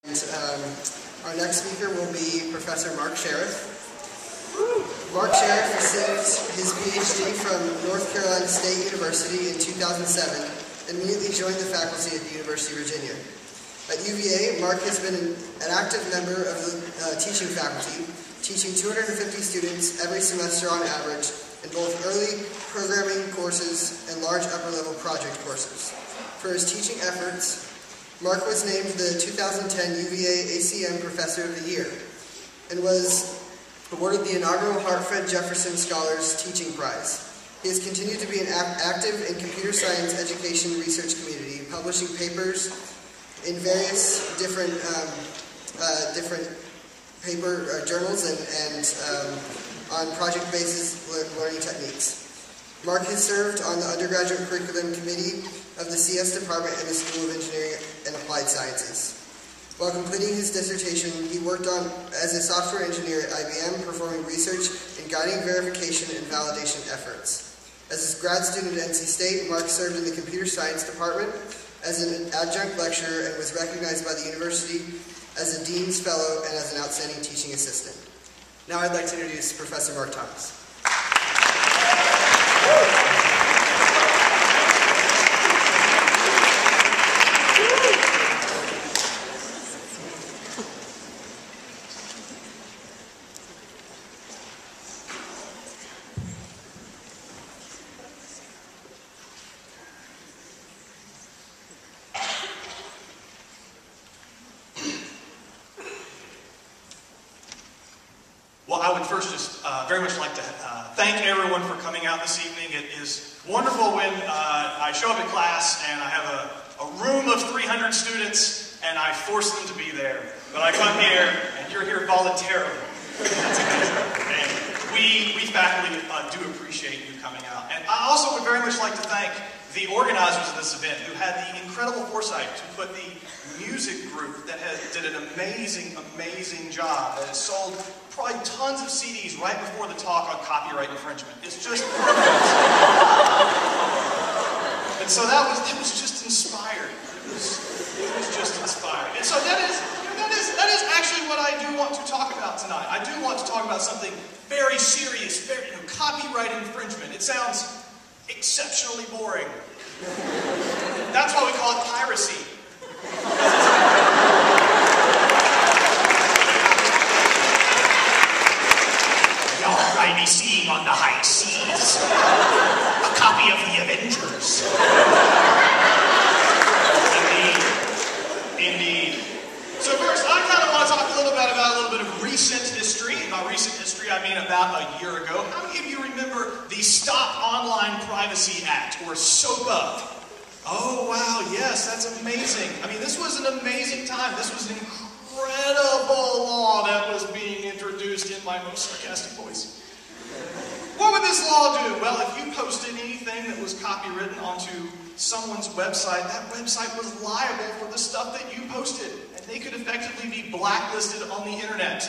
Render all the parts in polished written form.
And our next speaker will be Professor Mark Sherriff. Mark Sherriff received his PhD from North Carolina State University in 2007 and immediately joined the faculty at the University of Virginia. At UVA, Mark has been an active member of the teaching faculty, teaching 250 students every semester on average in both early programming courses and large upper-level project courses. For his teaching efforts, Mark was named the 2010 UVA ACM Professor of the Year and was awarded the inaugural Hartford Jefferson Scholars Teaching Prize. He has continued to be an active in computer science education research community, publishing papers in various different journals and on project-based learning techniques. Mark has served on the undergraduate curriculum committee of the CS department in the School of Engineering and Applied Sciences. While completing his dissertation, he worked as a software engineer at IBM, performing research in guiding verification and validation efforts. As a grad student at NC State, Mark served in the computer science department as an adjunct lecturer and was recognized by the university as a Dean's Fellow and as an outstanding teaching assistant. Now I'd like to introduce Professor Mark Thomas. Well, I would first just very much like to thank everyone for coming out this evening. It is wonderful when I show up in class and I have a room of 300 students and I force them to be there. But I come here and you're here voluntarily. That's amazing. And we faculty do appreciate you coming out. And I also would very much like to thank the organizers of this event who had the incredible foresight to put the music group that did an amazing, amazing job, that has sold probably tons of CDs right before the talk on copyright infringement. It's just perfect. And so that was just inspired. It was just inspired. And so that is actually what I do want to talk about tonight. I do want to talk about something very serious, copyright infringement. It sounds exceptionally boring. That's why we call it piracy. You're already seeing on the high seas a copy of the Avengers. Indeed. So first, I kind of want to talk a little bit of recent history. By recent history, I mean about a year ago. How many of you remember the Stop Online Privacy Act, or SOPA? Oh, wow, yes, that's amazing. I mean, this was an amazing time. This was an incredible law that was being introduced in my most sarcastic voice. What would this law do? Well, if you posted anything that was copywritten onto someone's website, that website was liable for the stuff that you posted. And they could effectively be blacklisted on the internet.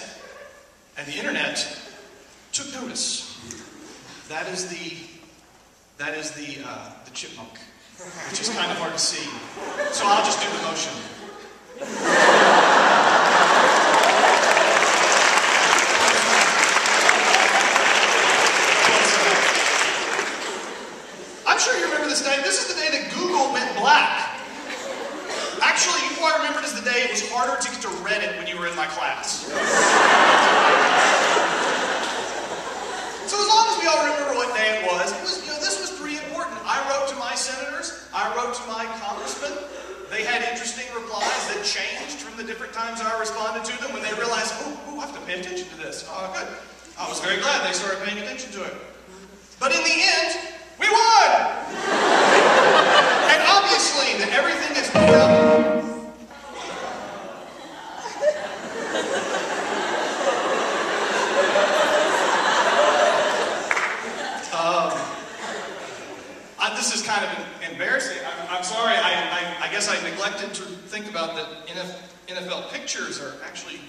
And the internet took notice. That is the chipmunk, which is kind of hard to see. So I'll just do the motion. I'm sure you remember this day. This is the day that Google went black. Actually, you probably remember it as the day it was harder to get to Reddit when you were in my class. So as long as we all remember what day it was, this was pretty important. I wrote to my senators, I wrote to my congressmen. They had interesting replies that changed from the different times I responded to them when they realized, oh, I have to pay attention to this. Oh, good. I was very glad they started paying attention to it. But in the end, we won! And obviously, that everything is well. This is kind of embarrassing. I'm sorry. I guess I neglected to think about that NFL pictures are actually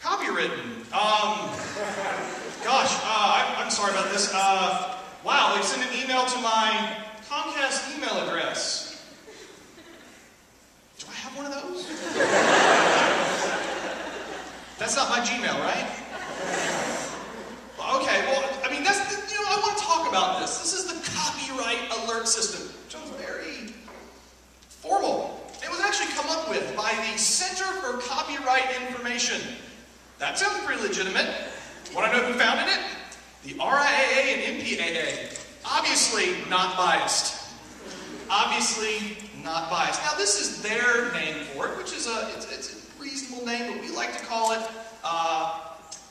copywritten. Gosh, I'm sorry about this. Wow, they sent an email to my Comcast email address. Do I have one of those? That's not my Gmail, right? Okay, well, I mean, I want to talk about this. This is the copyright alert system. It sounds very formal. It was actually come up with by the Center for Copyright Information. That sounds pretty legitimate. Want to know who founded it? The RIAA and MPAA. Obviously not biased. Obviously not biased. Now, this is their name for it, which is it's a reasonable name, but we like to call it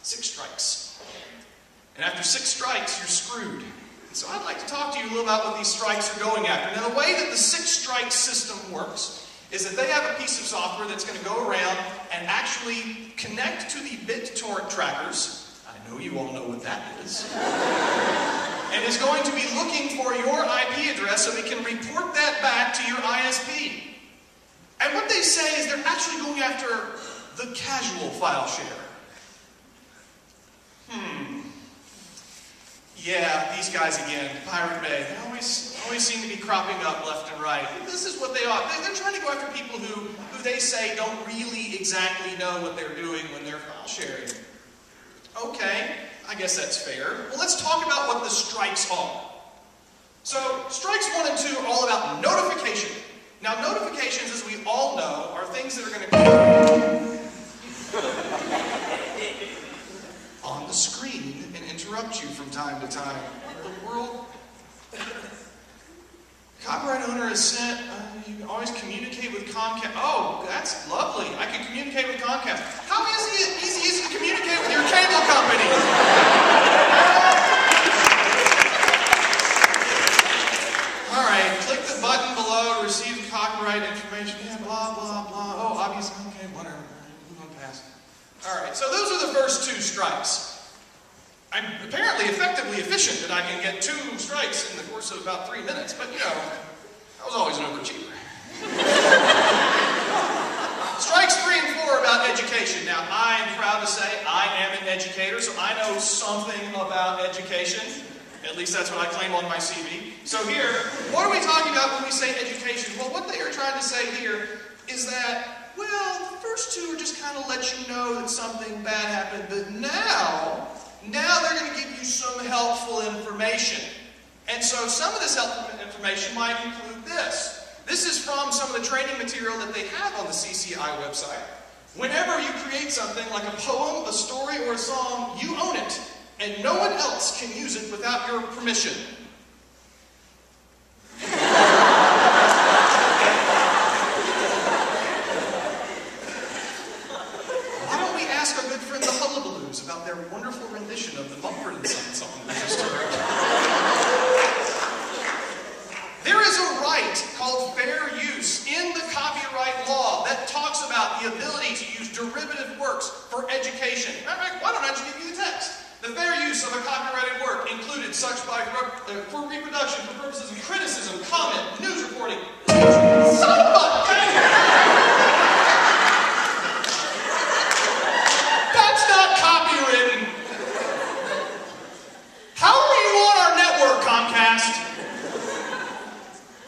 6 strikes. And after 6 strikes, you're screwed. And so I'd like to talk to you a little about what these strikes are going after. Now, the way that the 6 strike system works is that they have a piece of software that's going to go around and actually connect to the BitTorrent trackers. I know you all know what that is. And is going to be looking for your IP address so it can report that back to your ISP. And what they say is they're actually going after the casual file share. Yeah, these guys again, Pirate Bay. They always seem to be cropping up left and right. This is what they are. They're trying to go after people who they say don't really exactly know what they're doing when they're file sharing. Okay, I guess that's fair. Well, let's talk about what the strikes are. So, strikes 1 and 2 are all about notification. Now, notifications, as we all know, are things that are going to on the screen and interrupt you from time to time. What in the world? Copyright owner has sent, you can always communicate with Comcast. Oh, that's lovely. I can communicate with Comcast. How easy is it to communicate with your cable company? All right, click the button below to receive copyright information. Yeah, blah, blah, blah. Oh, obviously, okay, whatever. Move on past. All right, so those are the first 2 strikes. I'm apparently effectively efficient that I can get 2 strikes in the course of about 3 minutes, but you know, that was always an overachiever. Strikes 3 and 4 are about education. Now, I am proud to say I am an educator, so I know something about education. At least that's what I claim on my CV. So here, what are we talking about when we say education? Well, what they are trying to say here is that, well, the first 2 are just kind of let you know that something bad happened, but now they're going to give you some helpful information. And so some of this helpful information might include this. This is from some of the training material that they have on the CCI website. Whenever you create something like a poem, a story, or a song, you own it, and no one else can use it without your permission. Why don't we ask our good friend the Hullabaloos about their wonderful rendition of the Mumford & Sons song we just heard? There is a right called fair use in the copyright law that talks about the ability to use derivative works for education. Why don't I just give you the text? The fair use of a copyrighted work included such for reproduction, for purposes of criticism, comment, news reporting. Son of a banger! That's not copywritten. How are you on our network, Comcast?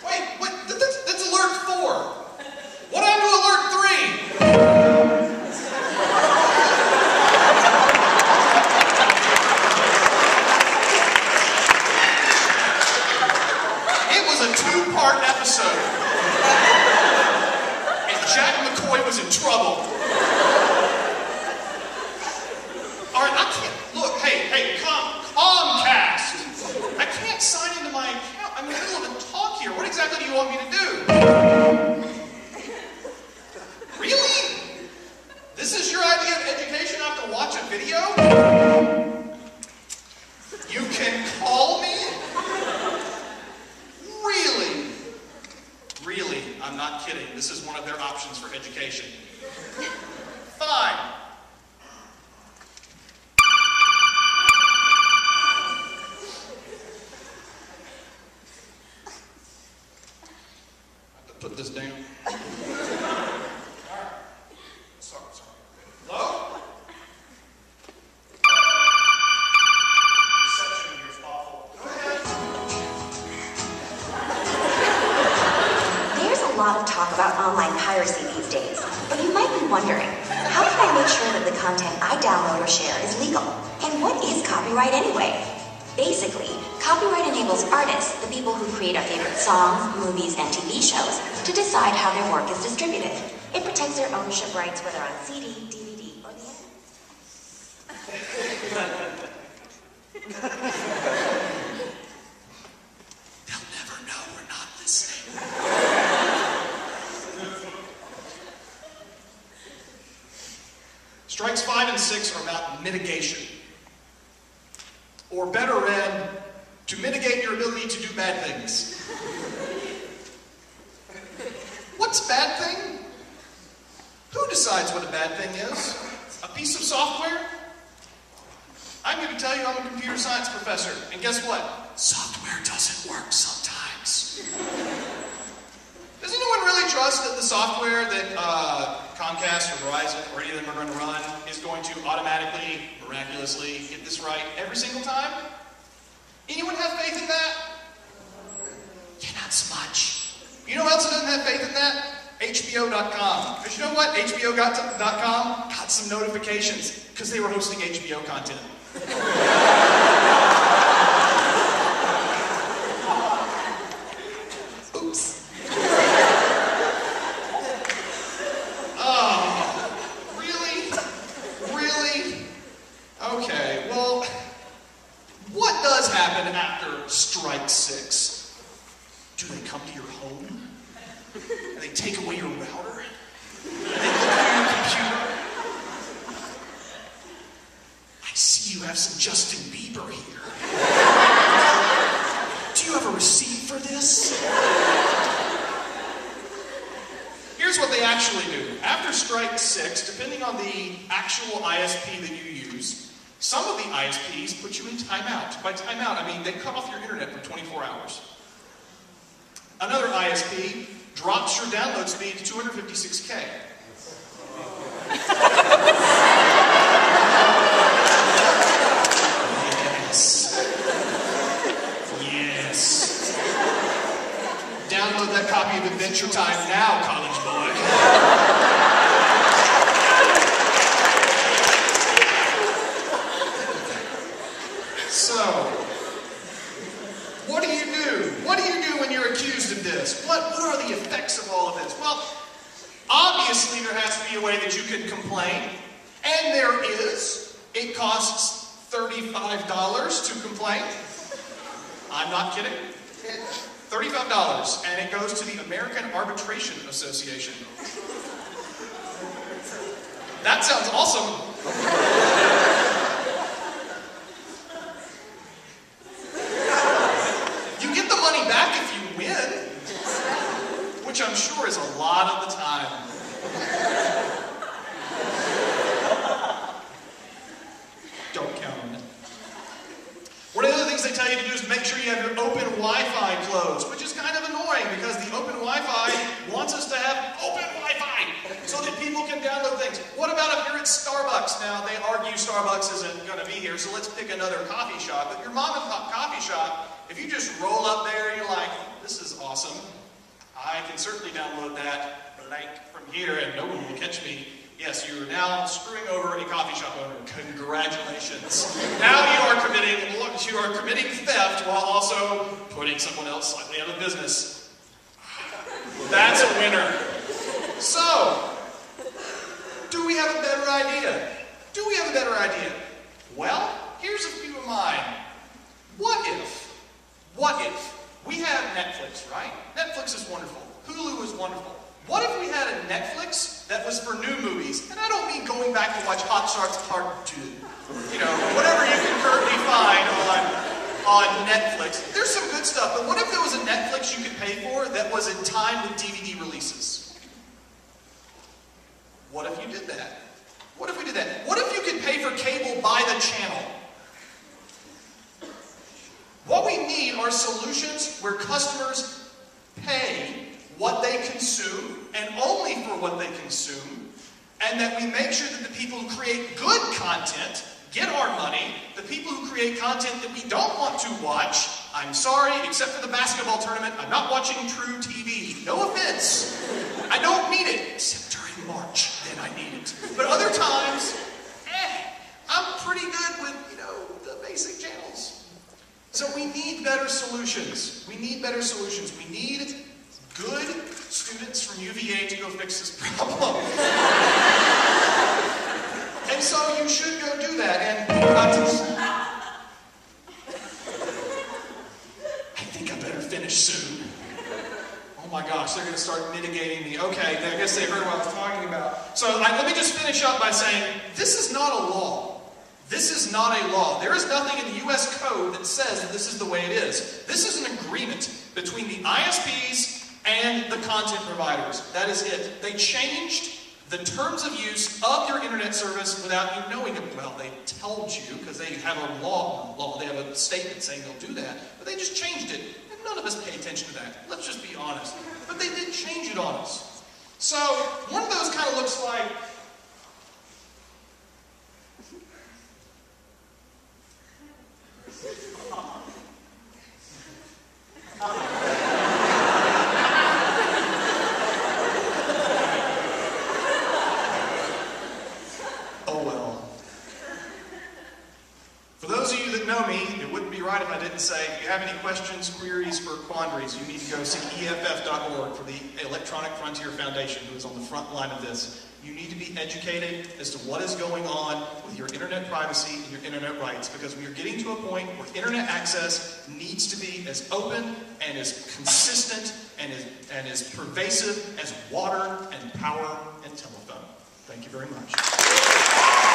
Wait, that's alert 4. What happened to alert 3? Episode. And Jack McCoy was in trouble. Alright, I can't, look, hey, Comcast. I can't sign into my account. I'm in the middle of a talk here. What exactly do you want me to do? Really? This is your idea of education? I have to watch a video? You can call me? Really, I'm not kidding. This is one of their options for education. Fine. I have to put this down. All right. Sorry. Hello? Reception here is awful. Go ahead. There's a lot of talk about online piracy these days, but you can I make sure that the content I download or share is legal? And what is copyright anyway? Basically, copyright enables artists, the people who create our favorite songs, movies, and TV shows, to decide how their work is distributed. It protects their ownership rights whether on CD, DVD, or the internet. They'll never know we're not listening. Strikes 5 and 6 are about mitigation. Or better read, to mitigate your ability to do bad things. What's bad thing? Who decides what a bad thing is? A piece of software? I'm going to tell you I'm a computer science professor, and guess what? Software doesn't work sometimes. Does anyone really trust that the software that Comcast or Verizon or any of them are going to run is going to automatically, miraculously get this right every single time? Anyone have faith in that? Yeah, not so much. You know who else doesn't have faith in that? HBO.com. Because you know what? HBO.com got some notifications because they were hosting HBO content. Oops. Oh, really? Really? Okay, well, what does happen after strike 6? Do they come to your home? And they take away your router? And they look through your computer? I see you have some Justin Bieber here. Do you have a receipt for this? Here's what they actually do. After strike 6, depending on the actual ISP that you use, some of the ISPs put you in timeout. By timeout, I mean they cut off your internet for 24 hours. Another ISP drops your download speed to 256K. Yes. Download that copy of Adventure Time now, college boy. So, what do you do? What do you do when you're accused of this? What are the effects of all of this? Well, obviously there has to be a way that you can complain, and there is. It costs $35 to complain. I'm not kidding. $35, and it goes to the American Arbitration Association. That sounds awesome. You get the money back if you win, which I'm sure is a lot of the time. Don't count on it. One of the other things they tell you to do is make sure you have your open Wi-Fi closed, which is kind of annoying because the open Wi-Fi wants us to have open Wi-Fi so that people can download things. What about if you're at Starbucks? Now, they argue Starbucks isn't going to be here, so let's pick another coffee shop. But your mom and pop coffee shop, if you just roll up there and you're like, this is awesome, I can certainly download that link from here and no one will catch me. Yes, you are now screwing over a coffee shop owner. Congratulations. Now you are committing theft while also putting someone else slightly out of business. That's a winner. So, do we have a better idea? Do we have a better idea? Well, here's a few of mine. What if we have Netflix, right? Netflix is wonderful. Hulu is wonderful. What if we had a Netflix that was for new movies? And I don't mean going back to watch Hot Shots Part 2. You know, whatever you can currently find on Netflix. There's some good stuff, but what if there was a Netflix you could pay for that was in time with DVD releases? What if you did that? What if we did that? What if you could pay for cable by the channel? What we need are solutions where customers pay what they consume, and only for what they consume, and that we make sure that the people who create good content get our money. The people who create content that we don't want to watch, I'm sorry, except for the basketball tournament, I'm not watching True TV. No offense. I don't need it, except during March, then I need it. But other times, I'm pretty good with, the basic channels. So we need better solutions. We need better solutions. We need good students from UVA to go fix this problem. And so you should go do that. And I think I better finish soon. Oh my gosh, they're going to start mitigating the, okay, I guess they heard what I was talking about. So let me just finish up by saying, this is not a law. This is not a law. There is nothing in the U.S. Code that says that this is the way it is. This is an agreement between the ISPs and the content providers. That is it. They changed the terms of use of your internet service without you knowing it. Well, they told you because they have a law. They have a statement saying they'll do that, but they just changed it. And none of us pay attention to that. Let's just be honest. But they did change it on us. So one of those kind of looks like For those of you that know me, it wouldn't be right if I didn't say, if you have any questions, queries, or quandaries, you need to go see EFF.org for the Electronic Frontier Foundation, who is on the front line of this. You need to be educated as to what is going on with your internet privacy and your internet rights, because we are getting to a point where internet access needs to be as open and as consistent and as pervasive as water and power and telephone. Thank you very much.